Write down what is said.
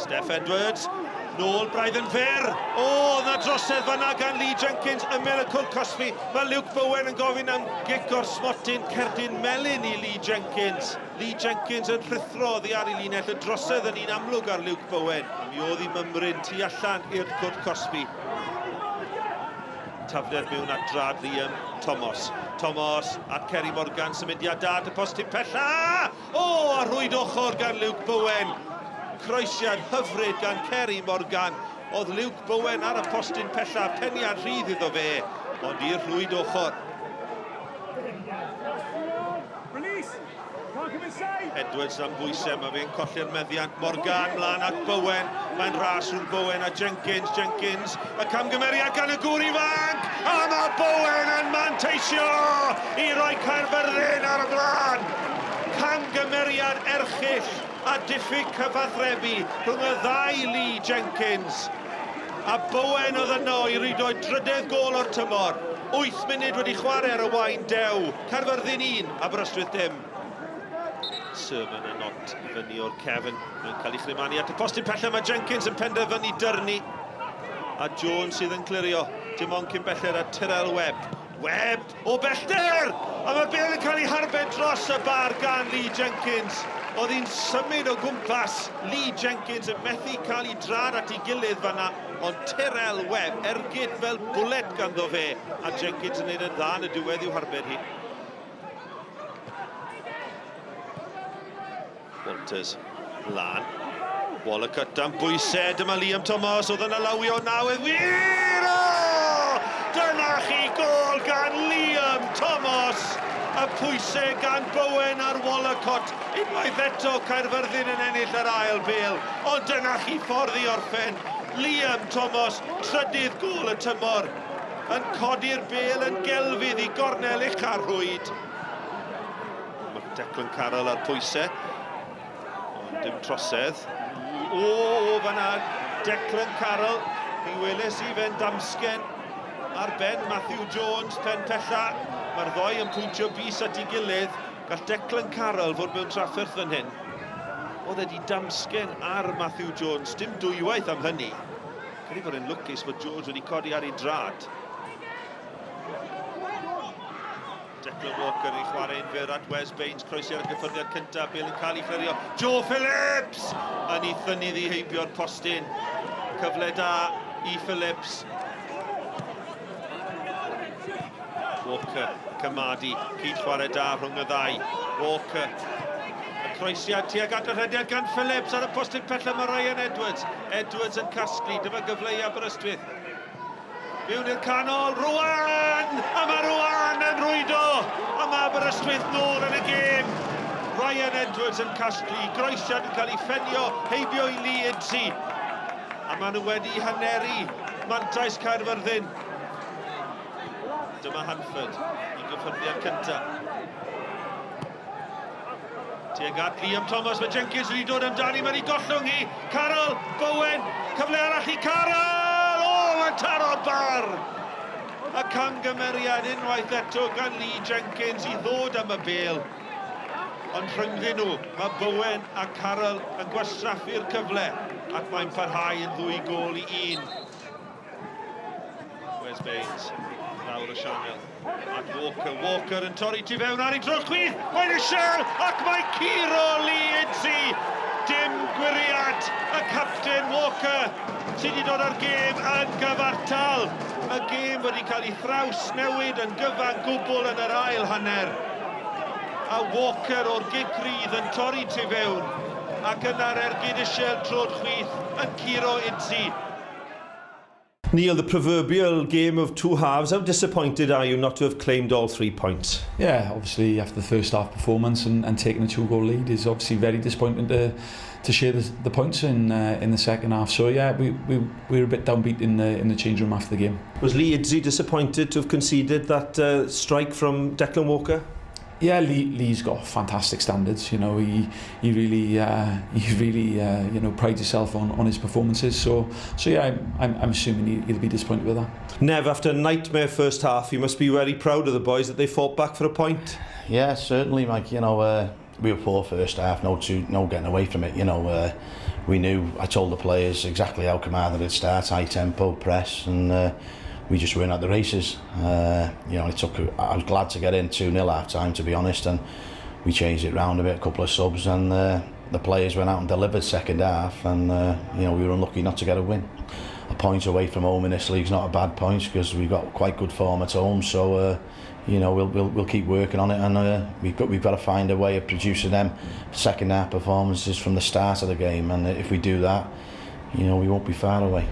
Steph Edwards, nôl braidd yn fyr. O, na drosedd fanna gan Lee Jenkins, y miracle Cosby. Mae Luke Bowen yn gofyn am gic o'r smotyn cerdyn melyn i Lee Jenkins. Lee Jenkins yn rhythroddi ar ei linell, y drosedd yn un amlwg ar Luke Bowen. Mi oedd hi mymryn tu allan i'r cwrt Cosby. Tafler mewn at drad Liam Thomas. Thomas at Ceri Morgan, symudiad da at y postyn pella! O, a rwyd ochr gan Luke Bowen. Croesiad hyfryd gan Ceri Morgan. Oedd Luke Bowen ar y postyn pella, peniad rhydd iddo fe, ond i'r rwyd ochr. Edwards am bwysau, mae fe'n colli'r meddiant. Morgan mlaen at Bowen. Mae'n ras rhwng Bowen a Jenkins. Jenkins, y camgymeriad gan y gŵr ifanc. A mae Bowen yn manteisio i roi Caerfyrddin ar y blaen. Camgymeriad erchyll a diffyg cyfathrebu rhwng y ddau Lee Jenkins. A Bowen oedd yno i rydoi drydydd gol o'r tymor. 8 munud wedi chwarae ar y wain dew. Caerfyrddin 1, Aberystwyth 0. Sermon a not i fyny o'r cefn. Mae'n cael ei chrimani at y postyn pella. Mae Jenkins yn penderfynu dyrnu. A Jones sydd yn clirio. Dim ond cyn bellter a Tyrrell Webb. Webb o bellter! A mae bel yn cael ei harbed dros y bar gan Lee Jenkins. Oedd hi'n symud o gwmpas. Lee Jenkins yn methu cael ei drad at ei gilydd fanna. Ond Tyrrell Webb ergyd fel bwlet ganddo fe. A Jenkins yn neud yn dda yn y diwedd i'w harbed hi. Walters, lan. Walcott am bwysau, dyma Liam Thomas, oedd yn alawio nawedd wir! Dyna chi gol gan Liam Thomas! Y pwysau gan Bowen ar Walcott. Unwaith eto Caerfyrddin yn ennill yr ail bêl. Ond dyna chi ffordd i orffen. Liam Thomas, trydydd gol y tymor. Yn codi'r bêl yn gelfydd i gornel ucharrwyd. Mae Declan Carroll ar pwysau. Dim trosedd. O, fanna Declan Carroll. Mi weles i fe'n damsgen ar ben Matthew Jones, pen pella. Mae'r ddoi yn pwyntio bus at ei gilydd. Gall Declan Carroll fod mewn trafferth fan hyn. Oedd wedi damsgen ar Matthew Jones. Dim dwywaith am hynny. Credu bod e'n lwcus bod Jones wedi codi ar ei drad. Declan Walker yn chwarae'n fyr at Wes Baines, croesi ar y gyffyrddiad cyntaf, bel yn cael ei chlerio. Joe Phillips! Yn ei thynnydd i heibio'r postyn. Cyfle da i Phillips. Walker, Cymadi, cyd chwarae da rhwng y ddau. Walker, y croesiad tuag at y rhediad gan Phillips ar y postyn pella mae Ryan Edwards. Edwards yn casglu, dyma gyfle i Aberystwyth. Mewn i'r canol, Rwan! A mae Rwan yn rwydo! A mae Aberystwyth nôl yn y gêm. Ryan Edwards yn casglu, groesiad yn cael ei ffenio, heibio i Lee Idsi. A maen nhw wedi haneri mantais Caerfyrddin. Dyma Hanford i gyffyrddiad cyntaf. Tuag at Liam Thomas, mae Jenkins wedi dod amdani, mae'n ei gollwng hi. Carroll, Bowen, cyfle arall i Carroll! Mae'n taro bar! A camgymeriad unwaith eto gan Lee Jenkins i ddod am y bêl. Ond rhyngddyn nhw, mae Bowen a Carroll yn gwasraffu'r cyfle ac mae'n parhau yn 2 gol i 1. Wes Baines, lawr y sianel. At Walker, Walker yn torri tu fewn ar ei dros chwith. Mae'n eisiau ac mae Ciro Lee Idsi. Dim gwiriad y capten Walker sydd wedi dod ar gêm yn gyfartal. Y gêm wedi cael ei thraws newid yn gyfan gwbl yn yr ail hanner. A Walker o'r gic rydd yn torri tu fewn ac yna'r ergyd isiel trod chwith yn Ciro Idsi. Neil, the proverbial game of two halves, how disappointed are you not to have claimed all 3 points? Yeah, obviously after the first half performance and taking a 2-goal lead is obviously very disappointing to share the points in the second half. So yeah, we were a bit downbeat in the change room after the game. Was Lee Idsi disappointed to have conceded that strike from Declan Walker? Yeah, Lee's got fantastic standards. You know, he really you know, prides himself on his performances. So yeah, I'm assuming he'll be disappointed with that. Nev, after a nightmare first half, you must be very proud of the boys that they fought back for a point. Yeah, certainly, Mike. You know, we were poor first half, no getting away from it. You know, we knew. I told the players exactly how commanded it starts, high tempo, press, and we just weren't at the races. You know, I was glad to get in 2-0 half time, to be honest, and we changed it round a bit, a couple of subs, and the players went out and delivered second half, and you know, we were unlucky not to get a win. A point away from home in this league's not a bad point because we've got quite good form at home, so you know, we'll keep working on it, and we've got to find a way of producing them second half performances from the start of the game, and if we do that, you know, we won't be far away.